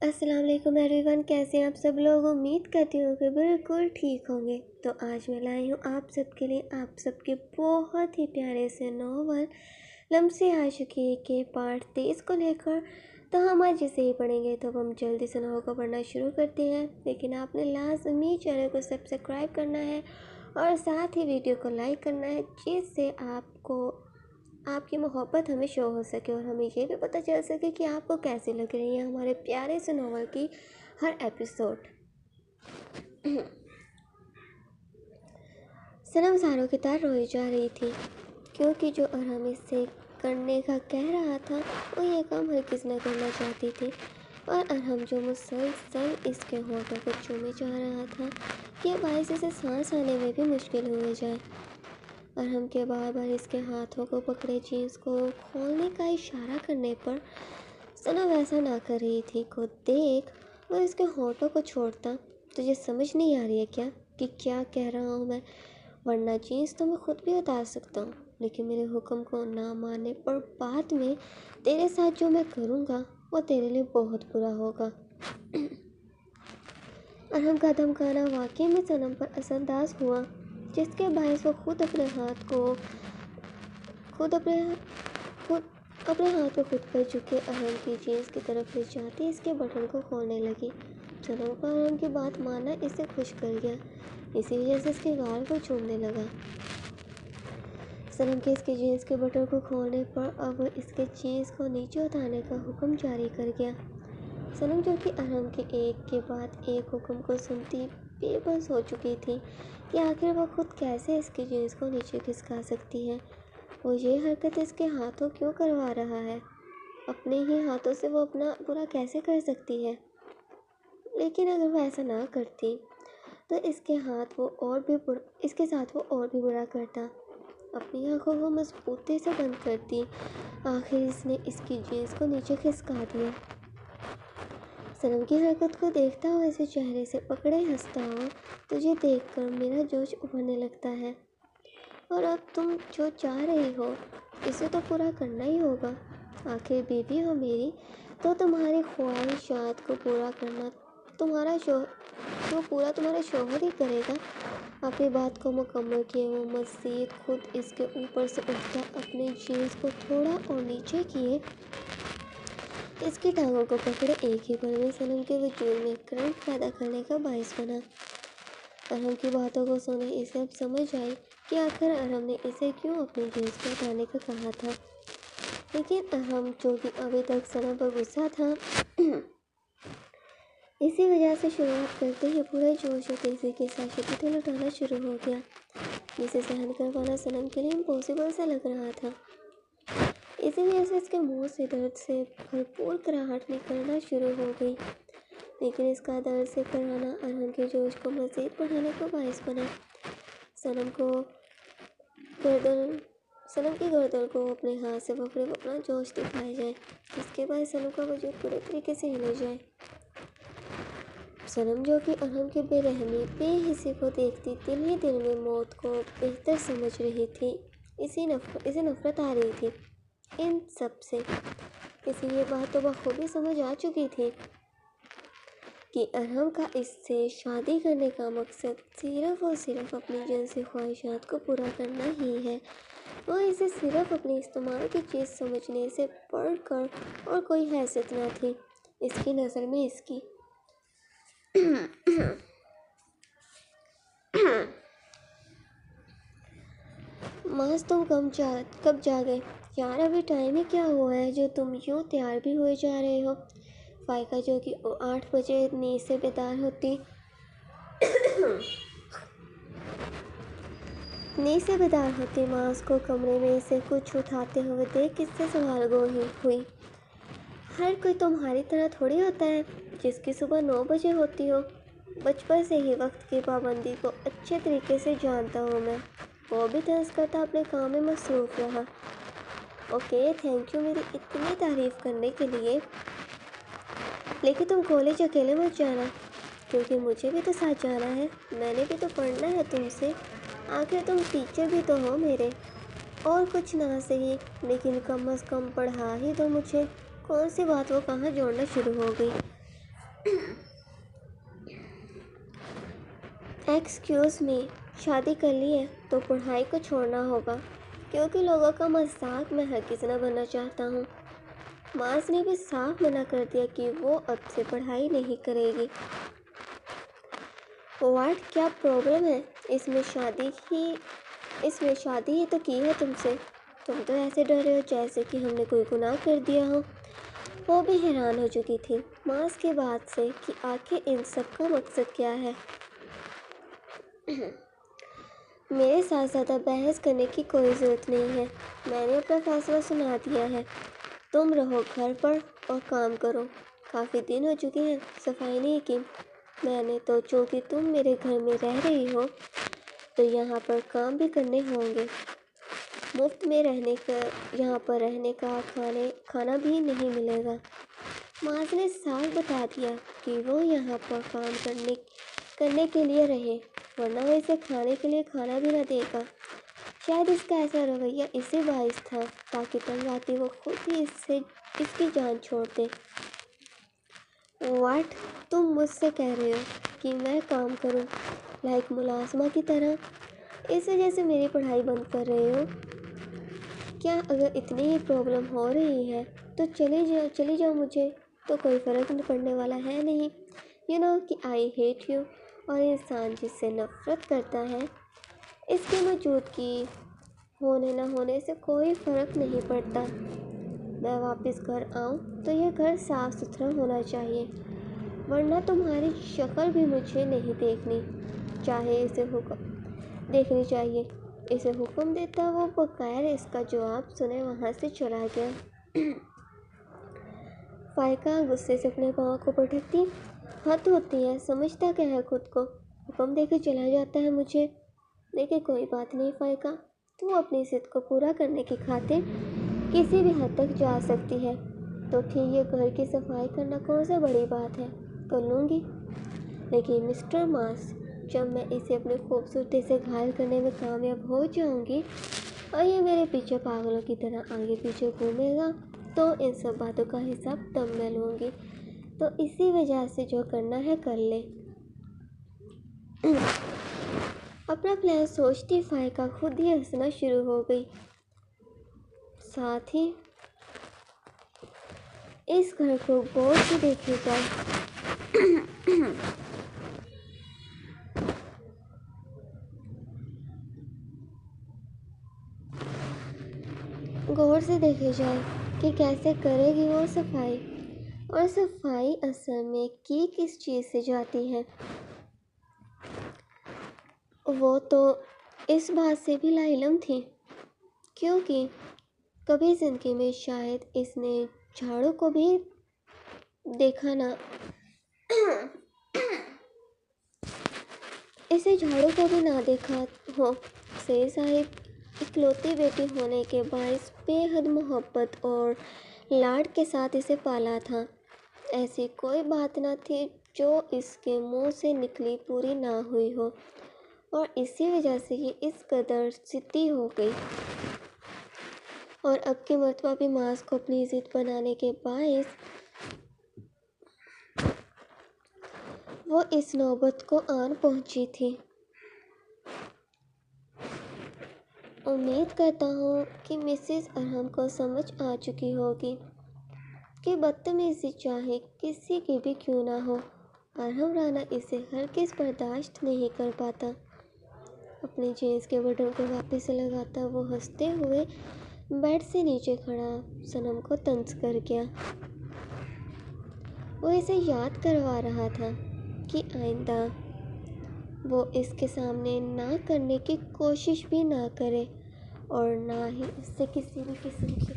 السلام علیکم every one, کیسے ہیں آپ سب لوگ؟ امید کرتی ہوں کہ بالکل ٹھیک ہوں گے۔ تو آج میں لائی ہوں آپ سب کے لیے آپ سب کے بہت ہی پیارے سے ناول لمسے عاشقی کے پارٹ 23 کو لے کر۔ تو ہم آج اسے ہی پڑھیں گے، تو ہم جلدی سے ناول کو پڑھنا شروع کرتے ہیں، لیکن آپ نے لازمی چینل کو سبسکرائب کرنا ہے اور ساتھ ہی ویڈیو کو لائک کرنا ہے، جس سے آپ کی محبت ہمیں شو ہو سکے اور ہمیں یہ بھی پتہ چل سکے کہ آپ کو کیسی لگ رہی ہے ہمارے پیارے سے ناول کی ہر ایپیسوڈ۔ صنم زاروں کی طرح روئی جا رہی تھی، کیونکہ جو ارحم اس سے کرنے کا کہہ رہا تھا وہ یہ کام ہرگز نہ کرنا چاہتی تھی، اور ارحم جو مسلسل اس کے ہونٹوں کو چومے جا رہا تھا یہ باعث اسے سانس آنے میں بھی مشکل ہوئے جائے۔ ارحم کے بار بار اس کے ہاتھوں کو پکڑے جینس کو کھولنے کا اشارہ کرنے پر صنم ایسا نہ کر رہی تھی۔ خود دیکھ، وہ اس کے ہونٹوں کو چھوڑتا۔ تجھے سمجھ نہیں آ رہی ہے کیا کہ کیا کہہ رہا ہوں میں؟ ورنہ جینس تو میں خود بھی اتار سکتا ہوں، لیکن میرے حکم کو نہ ماننے پر بعد میں تیرے ساتھ جو میں کروں گا وہ تیرے لیے بہت برا ہوگا۔ ارحم کا دھمکانا واقعی میں صنم پر اثر انداز ہوا، جس کے باعث وہ خود اپنے ہاتھ کو خود پر جھکے ارحم کی جینس کی طرف لے جاتی اس کے بٹن کو کھولنے لگی۔ صنم کا ارحم کی بات ماننا اسے خوش کر گیا، اسی وجہ سے اس کے گال کو چومنے لگا۔ صنم کے اس کے جینس کے بٹن کو کھولنے پر اب وہ اس کے جینس کو نیچے اتارنے کا حکم جاری کر گیا۔ صنم جو کہ ارحم کے ایک کے بعد ایک حکم کو سنتی بے بس ہو چکی تھی کہ آخر وہ خود کیسے اس کی جینس کو نیچے کھسکا سکتی ہے۔ وہ یہ حرکت اس کے ہاتھوں کیوں کروا رہا ہے؟ اپنے ہی ہاتھوں سے وہ اپنا برا کیسے کر سکتی ہے؟ لیکن اگر وہ ایسا نہ کرتی تو اس کے ساتھ وہ اور بھی برا کرتا۔ اپنی آنکھوں کو مضبوطی سے بند کرتی، آخر اس نے اس کی جینس کو نیچے کھسکا دیا۔ صنم کی حرکت کو دیکھتا ہوا اسے چہرے سے پکڑے ہنستا ہوا، تجھے دیکھ کر میرا جوش ابھرنے لگتا ہے، اور اب تم جو چاہ رہی ہو اسے تو پورا کرنا ہی ہوگا۔ آخر بیوی ہو میری، تو تمہاری خواہشات کو پورا کرنا تمہارا شوہر ہی کرے گا۔ اپنی بات کو مکمل کیے وہ مزید خود اس کے اوپر سے اٹھتا، اپنے جینس کو تھوڑا اور نیچے کیے اس کی ٹانگوں کو پکڑے ایک ہی پل میں صنم کے وجود میں کرنٹ پیدا کرنے کا باعث بنا۔ ارحم کی باتوں کو سنے اسے اب سمجھ آئی کہ آخر ارحم نے اسے کیوں اپنی جینس کو اتارنے کا کہا تھا، لیکن ارحم جو کہ ابھی تک صنم پر غصہ تھا اسی وجہ سے شروعات کرتے ہی پورے جوش و تیزی کے ساتھ شدید لٹانا شروع ہو گیا، جسے سہن کر پانا صنم کے لیے امپاسبل سا لگ رہا تھا۔ اسی وجہ سے اس کے منہ سے درد سے بھرپور کراہٹ نکلنا شروع ہو گئی، لیکن اس کا درد سے کرانا ارحم کے جوش کو مزید بڑھانے کا باعث بنا۔ صنم کی گردن کو اپنے ہاتھ سے پکڑے وہ اپنا جوش دکھائے جائے، جس کے باعث صنم کا وجود پورے طریقے سے ہلے جائے۔ صنم جو کہ ارحم کی بے رحمی بے حسی کو دیکھتی دل ہی دل میں موت کو بہتر سمجھ رہی تھی، اسے نفرت آ رہی تھی ان سب سے۔ اسے یہ بات تو بخوبی سمجھ آ چکی تھی کہ ارحم کا اس سے شادی کرنے کا مقصد صرف اور صرف اپنی جنسی خواہشات کو پورا کرنا ہی ہے۔ وہ اسے صرف اپنی استعمال کی چیز سمجھنے سے بڑھ کر اور کوئی حیثیت نہ تھی اس کی نظر میں۔ اس کی ماس تم کب جاگے یار؟ ابھی ٹائم ہی کیا ہوا ہے جو تم یوں تیار بھی ہوئے جا رہے ہو؟ فائقہ جو کہ 8 بجے نیند سے بیدار ہوتی ماس کو کمرے میں سے کچھ اٹھاتے ہوئے دیکھ اس سے سوال گو ہوئی۔ ہر کوئی تمہاری طرح تھوڑی ہوتا ہے جس کی صبح 9 بجے ہوتی ہو۔ بچپن سے ہی وقت کی پابندی کو اچھے طریقے سے جانتا ہوں میں۔ وہ بھی طنز کرتا اپنے کام میں مصروف رہا۔ اوکے، تھینک یو میری اتنی تعریف کرنے کے لیے، لیکن تم کالج اکیلے مت جانا، کیونکہ مجھے بھی تو ساتھ جانا ہے۔ میں نے بھی تو پڑھنا ہے تم سے، آخر تم ٹیچر بھی تو ہو میرے۔ اور کچھ نہ صحیح، لیکن کم از کم پڑھا ہی دو مجھے۔ کون سی بات وہ کہاں جوڑنا شروع ہو گئی۔ ایکسکیوز می، شادی کر لی ہے تو پڑھائی کو چھوڑنا ہوگا، کیونکہ لوگوں کا مذاق میں ہرگز نہ بننا چاہتا ہوں۔ ماس نے بھی صاف منع کر دیا کہ وہ اب سے پڑھائی نہیں کرے گی۔ واٹ، کیا پرابلم ہے؟ اس میں شادی ہی تو کی ہے تم سے۔ تم تو ایسے ڈر رہے ہو جیسے کہ ہم نے کوئی گناہ کر دیا ہو۔ وہ بھی حیران ہو چکی تھی ماس کی بات سے کہ آخر ان سب کا مقصد کیا ہے۔ میرے ساتھ زیادہ بحث کرنے کی کوئی ضرورت نہیں ہے، میں نے اپنا فیصلہ سنا دیا ہے۔ تم رہو گھر پر اور کام کرو۔ کافی دن ہو چکے ہیں صفائی نہیں کی۔ میں نے تو چونکہ تم میرے گھر میں رہ رہی ہو تو یہاں پر کام بھی کرنے ہوں گے۔ مفت میں یہاں پر رہنے کا کھانا بھی نہیں ملے گا۔ ماس نے صاف بتا دیا کہ وہ یہاں پر کام کرنے کے لیے رہے، ورنہ وہ اسے کھانے کے لیے کھانا بھی نہ دے گا۔ شاید اس کا ایسا رویہ اسی باعث تھا تاکہ تنگ آتی وہ خود ہی اس کی جان چھوڑ دے۔ واٹ، تم مجھ سے کہہ رہے ہو کہ میں کام کروں، لائک ملازمہ کی طرح؟ اس وجہ سے میری پڑھائی بند کر رہے ہو؟ کیا اگر اتنی ہی پرابلم ہو رہی ہے تو چلی جاؤ، مجھے تو کوئی فرق پڑنے والا ہے نہیں۔ یو نو کہ آئی ہیٹ یو، اور انسان جس سے نفرت کرتا ہے اس کی موجودگی ہونے نہ ہونے سے کوئی فرق نہیں پڑتا۔ میں واپس گھر آؤں تو یہ گھر صاف ستھرا ہونا چاہیے، ورنہ تمہاری شکل بھی مجھے نہیں دیکھنی چاہیے۔ اسے حکم دیتا وہ بغیر اس کا جواب سنے وہاں سے چلا گیا۔ فائقہ غصے سے اپنے پاؤں کو پٹکتی، حد ہوتی ہے، سمجھتا کیا ہے خود کو، حکم دے کے چلا جاتا ہے مجھے۔ لیکن کوئی بات نہیں فائقہ، تو اپنی ضد کو پورا کرنے کی خاطر کسی بھی حد تک جا سکتی ہے، تو پھر یہ گھر کی صفائی کرنا کون سا بڑی بات ہے، کر لوں گی۔ لیکن مسٹر ماس، جب میں اسے اپنی خوبصورتی سے گھائل کرنے میں کامیاب ہو جاؤں گی اور یہ میرے پیچھے پاگلوں کی طرح آگے پیچھے گھومے گا تو ان سب باتوں کا حساب تب میں لوں گی۔ تو اسی وجہ سے جو کرنا ہے کر لے۔ اپنا پلان سوچتی فائقہ خود ہی ہنسنا شروع ہو گئی، ساتھ ہی اس گھر کو غور سے دیکھے جائے کہ کیسے کرے گی وہ صفائی، اور صفائی اصل میں کی کس چیز سے جاتی ہے۔ وہ تو اس بات سے بھی لاعلم تھی کیونکہ کبھی زندگی میں شاید اس نے جھاڑو کو بھی دیکھا نہ ہو۔ سیر صاحب اکلوتی بیٹی ہونے کے باعث بے حد محبت اور لاڈ کے ساتھ اسے پالا تھا۔ ایسی کوئی بات نہ تھی جو اس کے منہ سے نکلی پوری نہ ہوئی ہو، اور اسی وجہ سے یہ اس قدر ضدی ہو گئی، اور اب کی مرتبہ بھی ماس کو اپنی ضد بنانے کے باعث وہ اس نوبت کو آن پہنچی تھی۔ امید کرتا ہوں کہ مسز ارہم کو سمجھ آ چکی ہوگی کہ بدتمیزی چاہے کسی کی بھی کیوں نہ ہو، ارہم رانا اسے ہرگز برداشت نہیں کر پاتا۔ اپنے جینس کے بٹن کو واپس سے لگاتا وہ ہنستے ہوئے بیڈ سے نیچے کھڑا صنم کو طنز کر گیا۔ وہ اسے یاد کروا رہا تھا کہ آئندہ وہ اس کے سامنے نہ کرنے کی کوشش بھی نہ کرے، اور نہ ہی اس سے کسی بھی قسم کی